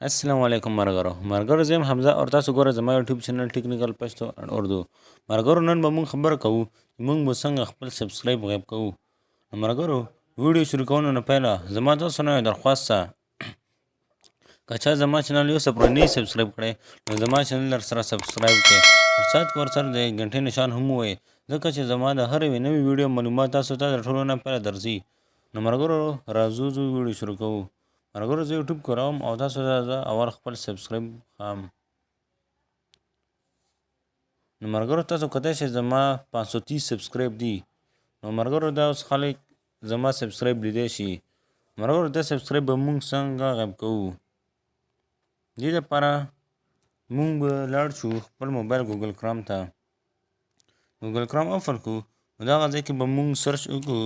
अस्सलाम वालेकुम मरगरो زم حمزه اور تاسو ګوره زما یوټیوب چینل ټیکنیکل پښتو ان اردو مرګرو نن به مونږ خبره کوو مونږ به څنګه خپل سبسکرایب غیب کوو مرګرو ویډیو شروع کولو نه پهله زما تاسو نه درخواست ده که چا زما چینل یو سپر نه سبسکرایب کړي نو زما چینل سره سبسکرایب کړئ سات ور سره د غنټې نشان هم وي ځکه چې زما د هر نوې ویډیو معلومات تاسو ته ټولو نه پهله درځي نو مرګرو راځو ویډیو شروع کوو مرګرو زه یوټیوب کوم او تاسو ته اول خپل سبسکرایب خام نو مرګرو تاسو کته چې زما 530 سبسکرایب دي نو مرګرو دا اوس خلک زما سبسکرایب لیدې شي مرګرو د سبسکرایب به مونږ څنګه غب کوو دې لپاره مونږ به لاړ شو خپل موبایل ګوګل کرام ته ګوګل کرام اوپن کو دا غځي کې به مونږ سرچ وکړو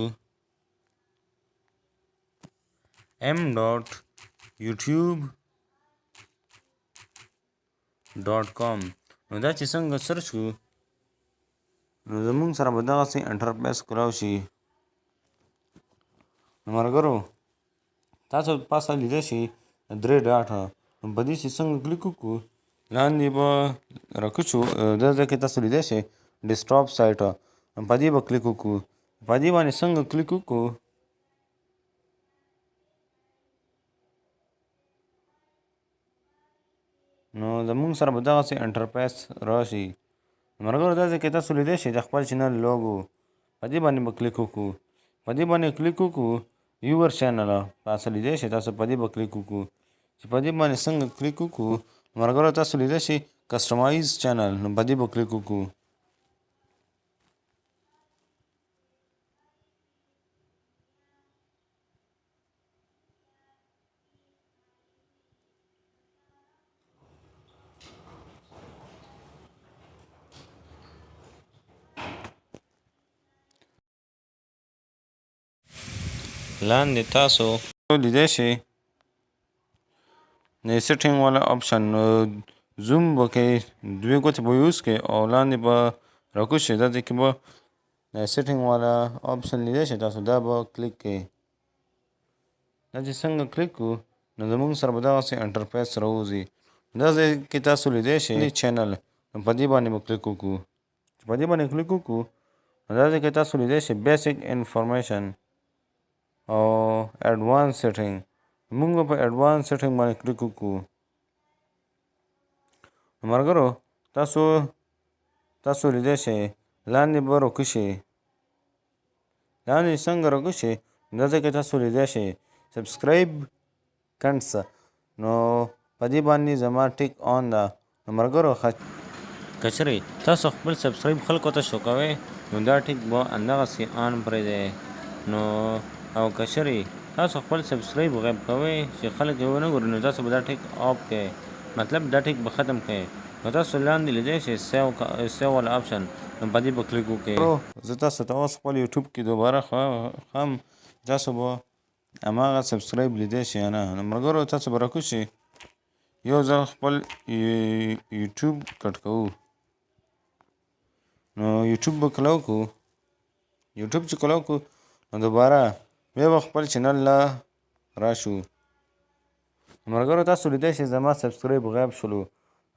m.youtube.com نو دا چې څنګه سرچ کو نو زمونږ سره به دغه سي انټرفیس کراو شي مرګرو تاسو پاسه لیدئ شي درې ډاټ په دې چې څنګه کلیک وکړو لاندې به راکوچو دا ځکه تاسو لیدئ شي ډیسکټاپ سایت په دې به کلیک وکړو په دې باندې څنګه کلیک وکړو نو زمونږ سره به دغه سي انټرفیس راشي مرګرو دا ځکه تاسو لیدئ شي د خپل چینل لوګو په دې باندې به کلیک وکړو په دې باندې کلیک وکړو یور چینل تاسو لیدئ شي تاسو په دې به کلیک وکړو چې په دې باندې څنګه کلیک وکړو مرګرو تاسو لیدئ شي کسټمایز چینل نو په دې به کلیک وکړو لاندې تاسو لیدئ شي د سیټینګ والا آپشن زوم به کوي دوی ګوتې به یوز کوي او لاندې به راکوز شي دا ځای کې به د سیټینګ والا آپشن لیدئ شي تاسو دا به کلیک کوئ دا چې څنګه کلیک کړو نو زمونږ سره به دغسې انټرفیس راوځي دا ځای کې تاسو لیدئ شي چینل په دې باندې به کلیک وکړو چې په دې باندې کلیک وکړو نو دا ځای کې تاسو لیدئ شي بیسیک انفارمیشن او ایډوانس سیټینګ مونږ په ایډوانس سیټینګ باندې کلیک وکړو مرګرو تاسو لیدئ شي لاندې به راکوشي لاندې څنګه راکوشي دا ځای کې تاسو لیدئ شي سبسکرایب کنټس نو په دې باندې زما ټیک آن ده نو مرګرو کچري تاسو خپل سبسکرایب خلکو ته شو کوئ نو دا ټیک به همدغسې آن پرېږدئ نو او کچري تاسو خپل سبسکرایب غیب کوئ چې خلک یې ونه ګوري نو تاسو به دا ټیک آف کړئ مطلب دا ټیک به ختم کړئ نو تاسو لاندې لیدئ شئ سیو والا آپشن نو په دې به کلیک وکړئ زه تاسو ته اوس خپل یوټیوب کې دوباره ښیم تاسو به هماغه سبسکرایب لیدئ شئ نه نو ملګرو تاسو به راکوز شئ یو ځل خپل یوټیوب کټ کوو نو یوټیوب به کلو کړو یوټیوب چې کلو کړو نو دوباره بیا به خپل چینل له راشو مرګرو تاسو لیدئ شئ زما سبسکرایب غیب شولو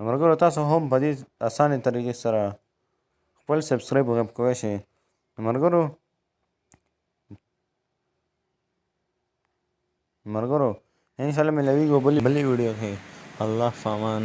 مرګرو تاسو هم په دې اسانه طریقې سره خپل سبسکرایب غیب کوئ شئ مرګرو ان شاء الله ملاویږو بلې ویډیو کې الله فامان